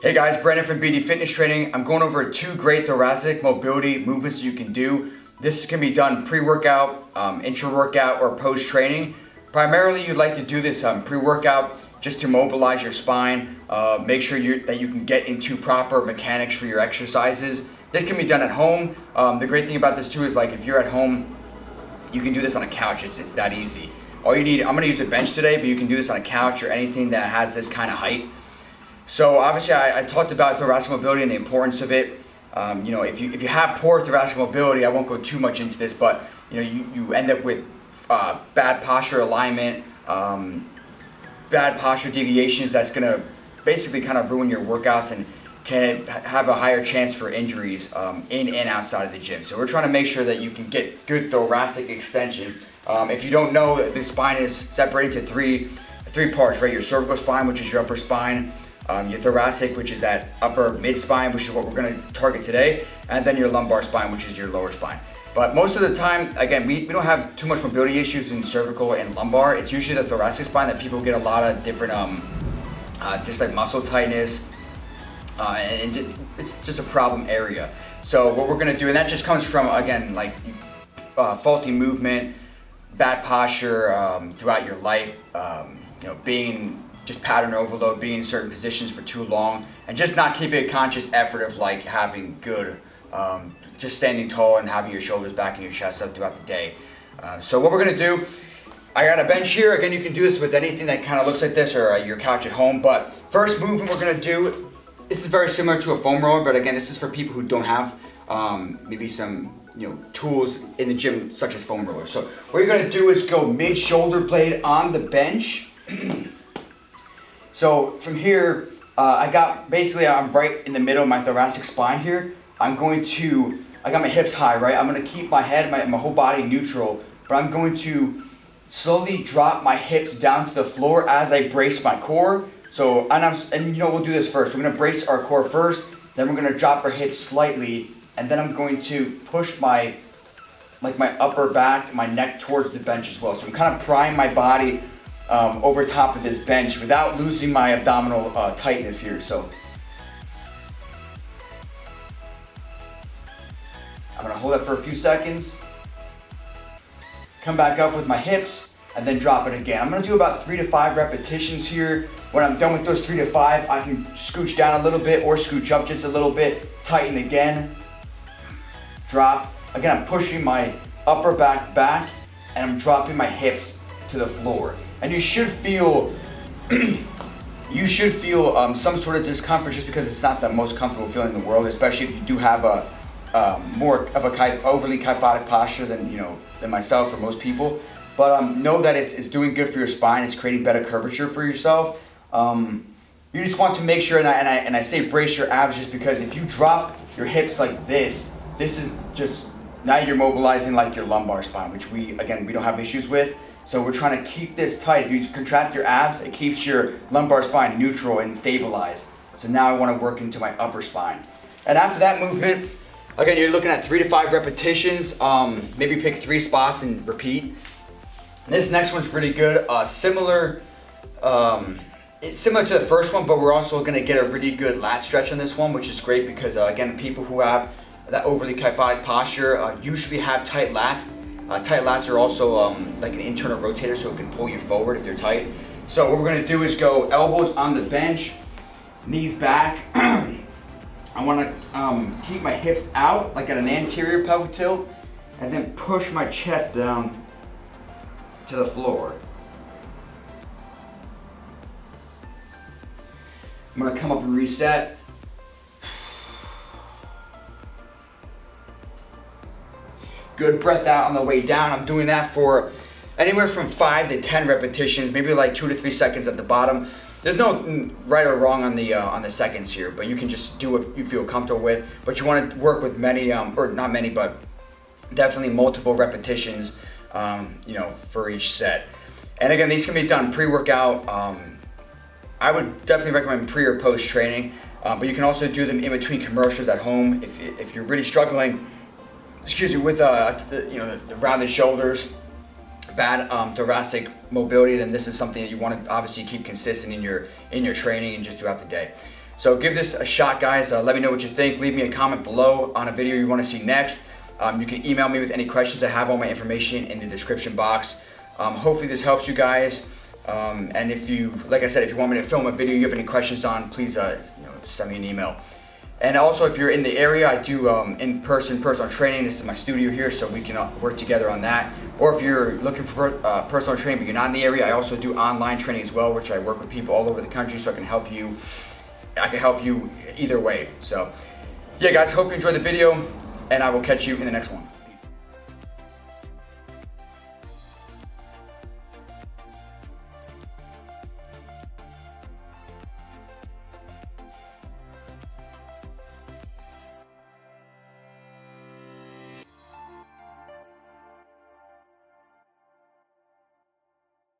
Hey guys, Brandon from BD Fitness Training. I'm going over 2 great thoracic mobility movements you can do. This can be done pre-workout, intra-workout, or post-training. Primarily, you'd like to do this pre-workout just to mobilize your spine, make sure that you can get into proper mechanics for your exercises. This can be done at home. The great thing about this too is, like, if you're at home, you can do this on a couch. It's that easy. All you need, I'm gonna use a bench today, but you can do this on a couch or anything that has this kind of height. So obviously I talked about thoracic mobility and the importance of it. If you have poor thoracic mobility, I won't go too much into this, but you end up with bad posture alignment, bad posture deviations. That's gonna basically kind of ruin your workouts and can have a higher chance for injuries in and outside of the gym. So we're trying to make sure that you can get good thoracic extension. If you don't know, the spine is separated to three parts, right? Your cervical spine, which is your upper spine, your thoracic, which is that upper mid spine, which is what we're going to target today, and then your lumbar spine, which is your lower spine. But most of the time, again, we don't have too much mobility issues in cervical and lumbar. It's usually the thoracic spine that people get a lot of different, just like muscle tightness, and it's just a problem area. So what we're going to do, and that just comes from, again, like faulty movement, bad posture throughout your life, being just pattern overload, being in certain positions for too long, and just not keeping a conscious effort of like having good, just standing tall and having your shoulders back and your chest up throughout the day. So what we're gonna do, I got a bench here. Again, you can do this with anything that kind of looks like this or your couch at home. But first movement we're gonna do, this is very similar to a foam roller, but again, this is for people who don't have maybe some tools in the gym such as foam rollers. So what you're gonna do is go mid shoulder blade on the bench. So from here, I'm right in the middle of my thoracic spine here. I got my hips high, right? I'm gonna keep my head, my whole body neutral, but I'm going to slowly drop my hips down to the floor as I brace my core. So, we'll do this first. We're gonna brace our core first, then we're gonna drop our hips slightly, and then I'm going to push my upper back, my neck towards the bench as well. So I'm kind of prying my body over top of this bench without losing my abdominal tightness here. So I'm gonna hold that for a few seconds, come back up with my hips, and then drop it again. I'm gonna do about 3 to 5 repetitions here. When I'm done with those 3 to 5, I can scooch down a little bit or scooch up just a little bit, tighten again, drop. Again, I'm pushing my upper back, and I'm dropping my hips to the floor. And you should feel some sort of discomfort just because it's not the most comfortable feeling in the world, especially if you do have more of a overly kyphotic posture than myself or most people. But know that it's doing good for your spine. It's creating better curvature for yourself. You just want to make sure, and I say brace your abs just because if you drop your hips like this is just, now you're mobilizing like your lumbar spine, which we don't have issues with. So we're trying to keep this tight. If you contract your abs, it keeps your lumbar spine neutral and stabilized. So now I want to work into my upper spine. And after that movement, again, you're looking at 3 to 5 repetitions. Maybe pick 3 spots and repeat. This next one's really good. It's similar to the first one, but we're also going to get a really good lat stretch on this one, which is great because again, people who have that overly kyphotic posture usually have tight lats. Tight lats are also like an internal rotator, so it can pull you forward if they're tight. So what we're going to do is go elbows on the bench, knees back. I want to keep my hips out like at an anterior pelvic tilt, and then push my chest down to the floor. I'm going to come up and reset. Good breath out on the way down. I'm doing that for anywhere from 5 to 10 repetitions, maybe like 2 to 3 seconds at the bottom. There's no right or wrong on the seconds here, but you can just do what you feel comfortable with. But you want to work with many, or not many, but definitely multiple repetitions, for each set. And again, these can be done pre-workout. I would definitely recommend pre or post training, but you can also do them in between commercials at home if you're really struggling. With the rounded shoulders, bad thoracic mobility, then this is something that you want to obviously keep consistent in your training and just throughout the day. So give this a shot, guys. Let me know what you think. Leave me a comment below on a video you want to see next. You can email me with any questions. I have all my information in the description box. Hopefully this helps you guys. And if you, like I said, if you want me to film a video you have any questions on, please send me an email. And also, if you're in the area, I do in-person personal training. This is my studio here, so we can work together on that. Or if you're looking for personal training but you're not in the area, I also do online training as well, which I work with people all over the country, so I can help you. I can help you either way. So yeah, guys, hope you enjoyed the video, and I will catch you in the next one.